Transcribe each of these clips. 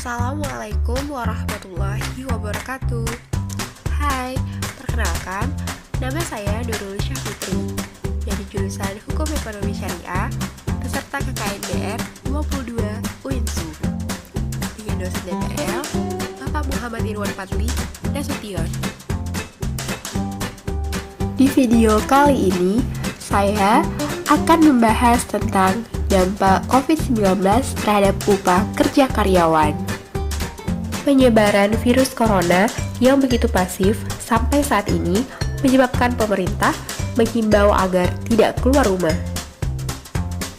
Assalamualaikum warahmatullahi wabarakatuh. Hai, perkenalkan, nama saya Nurul Syafitri dari jurusan Hukum Ekonomi Syariah, peserta KKNBR 22 UINSU. Dengan dosen DPL, Bapak Muhammad Irwan Fadli Nasution. Di video kali ini, saya akan membahas tentang dampak COVID-19 terhadap upah kerja karyawan. Penyebaran virus corona yang begitu pasif sampai saat ini menyebabkan pemerintah menghimbau agar tidak keluar rumah.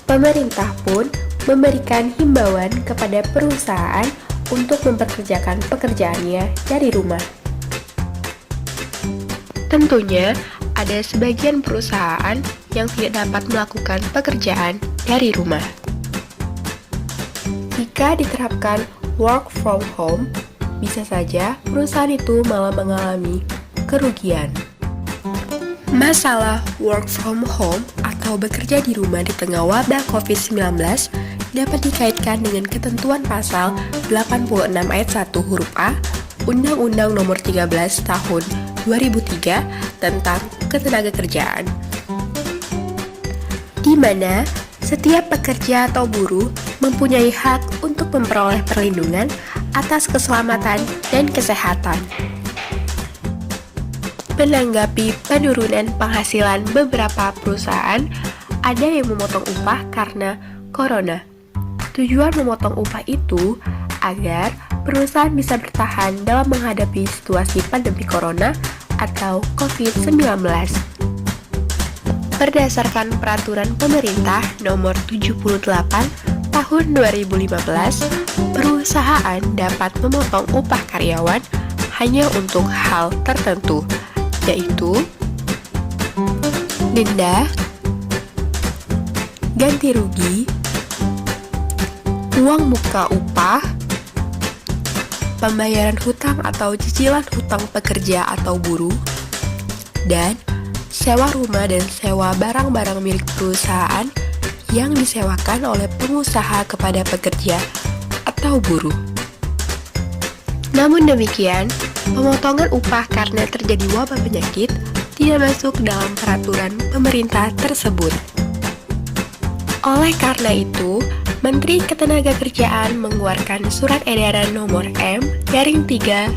Pemerintah pun memberikan himbauan kepada perusahaan untuk mempekerjakan pekerjaannya dari rumah. Tentunya, ada sebagian perusahaan yang tidak dapat melakukan pekerjaan dari rumah. Jika diterapkan work from home, bisa saja perusahaan itu malah mengalami kerugian. Masalah work from home atau bekerja di rumah di tengah wabah COVID-19 dapat dikaitkan dengan ketentuan pasal 86 ayat 1 huruf A Undang-Undang Nomor 13 Tahun 2003 tentang Ketenagakerjaan, di mana setiap pekerja atau buruh mempunyai hak untuk memperoleh perlindungan atas keselamatan dan kesehatan. Menanggapi penurunan penghasilan beberapa perusahaan, ada yang memotong upah karena corona. Tujuan memotong upah itu agar perusahaan bisa bertahan dalam menghadapi situasi pandemi corona atau COVID-19. Berdasarkan peraturan pemerintah nomor 78 tahun 2015, perusahaan dapat memotong upah karyawan hanya untuk hal tertentu, yaitu denda, ganti rugi, uang muka upah, pembayaran hutang atau cicilan hutang pekerja atau buruh, dan sewa rumah dan sewa barang-barang milik perusahaan yang disewakan oleh pengusaha kepada pekerja atau buruh. Namun demikian, pemotongan upah karena terjadi wabah penyakit tidak masuk dalam peraturan pemerintah tersebut. Oleh karena itu, Menteri Ketenagakerjaan mengeluarkan Surat Edaran Nomor M-3/Hukum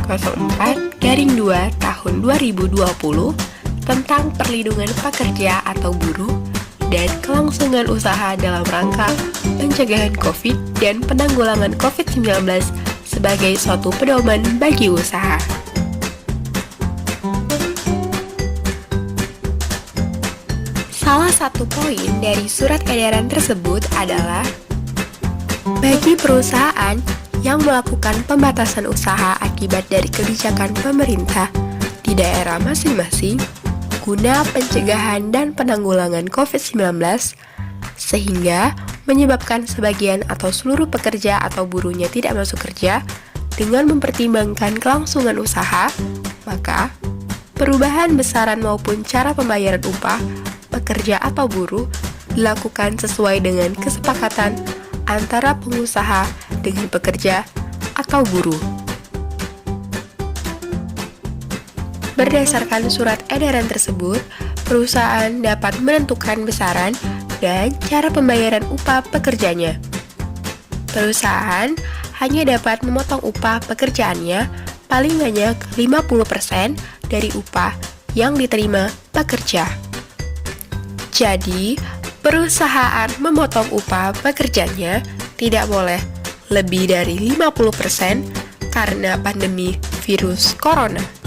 04/2 Tahun 2020 tentang perlindungan pekerja atau buruh dan kelangsungan usaha dalam rangka pencegahan COVID dan penanggulangan COVID-19 sebagai suatu pedoman bagi usaha. Salah satu poin dari surat edaran tersebut adalah bagi perusahaan yang melakukan pembatasan usaha akibat dari kebijakan pemerintah di daerah masing-masing guna pencegahan dan penanggulangan COVID-19 sehingga menyebabkan sebagian atau seluruh pekerja atau buruhnya tidak masuk kerja dengan mempertimbangkan kelangsungan usaha, maka perubahan besaran maupun cara pembayaran upah pekerja atau buruh dilakukan sesuai dengan kesepakatan antara pengusaha dengan pekerja atau buruh. Berdasarkan surat edaran tersebut, perusahaan dapat menentukan besaran dan cara pembayaran upah pekerjanya. Perusahaan hanya dapat memotong upah pekerjaannya paling banyak 50% dari upah yang diterima pekerja. Jadi, perusahaan memotong upah pekerjanya tidak boleh lebih dari 50% karena pandemi virus corona.